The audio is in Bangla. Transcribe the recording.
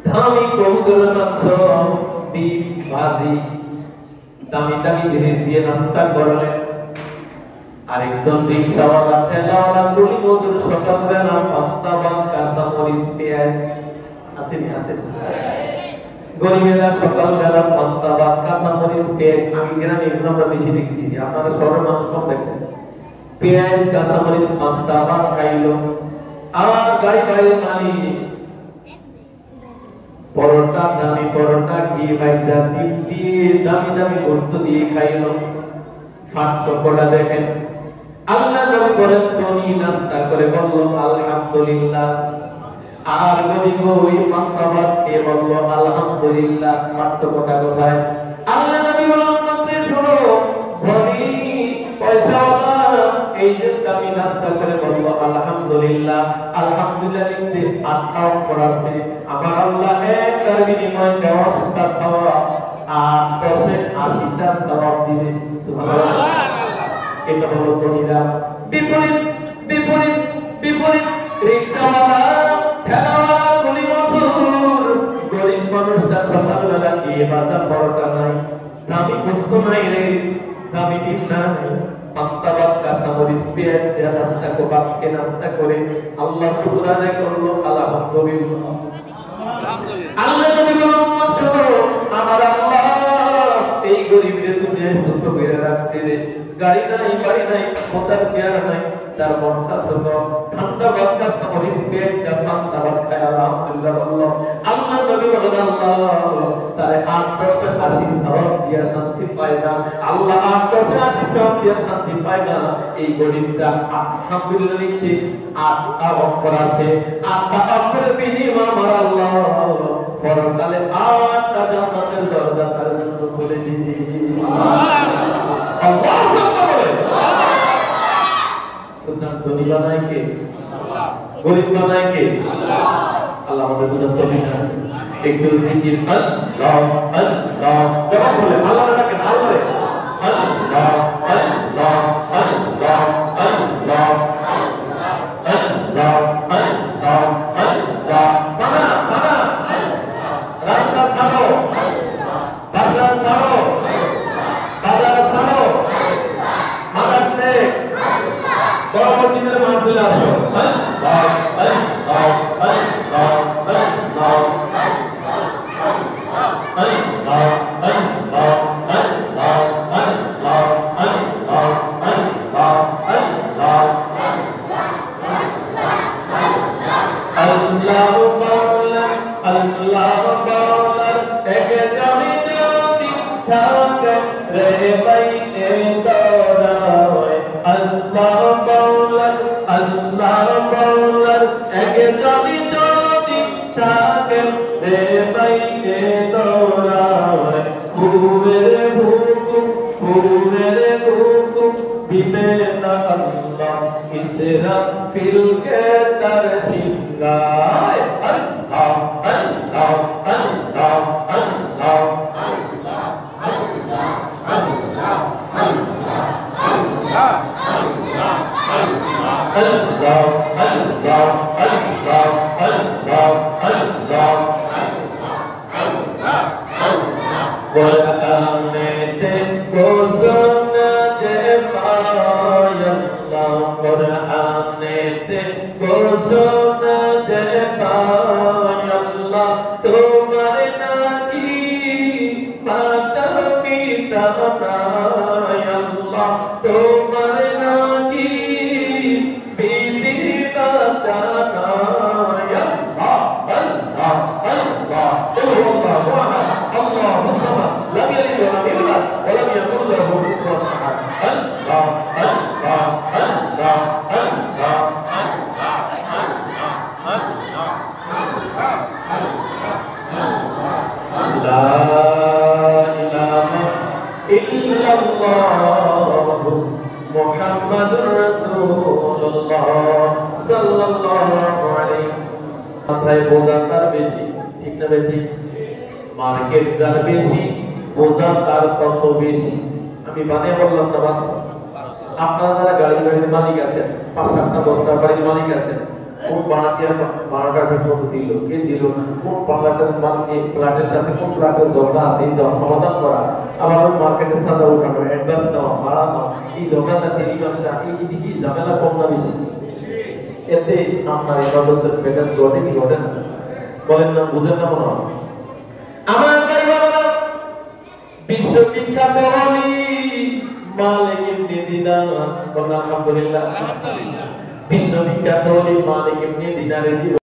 দামি কবুতরের মাংস, ডিম ভাজি, দামি দামি জিনিস দিয়ে নাস্তা করলেন। আরেকজন রিকশাওয়ালা ঠেলাওয়ালা গলি মজুর সকালবেলা পাস্তা বা কাঁচা মরিচ পেঁয়াজ আসেনি গরিবেরা সকালবেলা পান্তা ভাত কাঁচা মরিচ পেঁয়াজ, আমি গ্রামে এগুলো আমরা বেশি দেখছি, আপনারা শহরের মানুষ কম দেখছেন। পেঁয়াজ কাঁচা মরিচ পান্তা ভাত খাইলো। আর গাড়ি গাড়ির মালিক পরোটা, দামি পরোটা, ঘি ভাইজা, ডিম দিয়ে দামি দামি গোশত দিয়ে খাইলো। পার্থক্যটা দেখেন। আল্লাহ নবী বলেন তুমি নাস্তা করে বলল আলহামদুলিল্লাহ, আর গরিব ওই পান্তা ভাত খেয়ে বলল আলহামদুলিল্লাহ। পার্থক্যটা কোথায়? আল্লাহ নবী বলেন মতে শোনো, ধনী পয়সাওয়ালা এই যে দামি নাস্তা করে বলল আলহামদুলিল্লাহ, আলহামদুলিল্লাহ লিখতে 8টা অক্ষর আছে। আমার আল্লাহ একটার বিনিময়ে 10টা সওয়াব আর 10-এ 80টা সওয়াব দিবে। সুবহানাল্লাহ। এটা হলো ধনীরা। বিপরীত বিপরীত বিপরীত রিকশাওয়ালা, ঠেলাওয়ালা, গলি মজুর, গরিব মানুষরা সকালবেলা গিয়ে বাজার পরোটা নাই, দামি গোশত নাই রে, দামি ডিম নাই, পান্তা ভাত কাঁচা মরিচ পেঁয়াজ দিয়ে নাস্তা করে আল্লাহ শুকর আদায় করলো আলহামদুলিল্লাহ। আল্লাহ নবী বলেন শোনো, আমার আল্লাহ এই গরিবদের দুনিয়ায় ছোট করে রাখছে রে। গাড়ি নাই, বাড়ি নাই, মোতার চেয়ার নাই, তার মনটা ছোট, ঠান্ডা বাতাস কাঁচা মরিচ পেঁয়াজ দিয়ে পান্তা ভাত খায় আলহামদুলিল্লাহ বলল। আল্লাহ নবী বলেন আল্লাহ তারে 8-10-এ 80 সওয়াব দিয়া শান্তি পায় না। আল্লাহ 8-10-এ 80 সওয়াব দিয়া শান্তি পায় না। এই গরিবটা আলহামদুলিল্লাহ লিখছে 8টা অক্ষর আছে, 8টা অক্ষরের বিনিময়ে আমার আল্লাহ পরকালে 8টা জান্নাতের দরজা তার জন্য খুলে দিয়েছে। আল্লাহু আকবার। সুতরাং ধনী বানায় কে? আল্লাহ। গরিব বানায় কে? আল্লাহ। আল্লাহ আমাদের বুঝাতে তৌফিক দান। একটু জিকির আল্লাহ আল্লাহ জবাব বলে আল্লাহ ডাকেন, আল্লাহ আল্লাহ আল্লাহ আল্লাহ আল্লাহ আল্লাহ আল্লাহ আল্লাহ। বানা বানা রাস্তা ছাড়ো, বাজার ছাড়ো, বাজার ছাড়ো, মাদারতে পরবর্তী দিনে মাহফিলে আসো। আল্লাহ আল্লাহ আল্লাহ আল্লাহ মার্কেট যার বেশি বোঝা তার তত বেশি। আমি বানিয়ে বললাম না, আপনারা যারা গাড়ির মালিক আছেন, 5-7টা বস্তার বাড়ির মালিক আছেন, কোন বানাটিয়া বারোটার মতো দিল, কে দিল না, কোন পাল্লাটার মানকে প্লাটের সাথে কোন প্লাটের ঝগড়া আছে এই সমাধান করা, আবার ওই মার্কেটের সাদা উঠানো, অ্যাডভান্স নেওয়া, ভাড়া নেওয়া, এই ঝগড়াটা দেরি মাসে এই দিকে ঝামেলা কম না বেশি? এতে আপনার ইবাদতের বেকার ঘটে কি ঘটে না? বলেন না, বুঝেন না মনে হয়? আমার ভাই বাবারা, বিশ্ববিখ্যাত ওলি মালিক ইবনে দিনার, আলহামদুলিল্লাহ, বিশ্ববিখ্যাত ওলি মালিক ইবনে দিনারের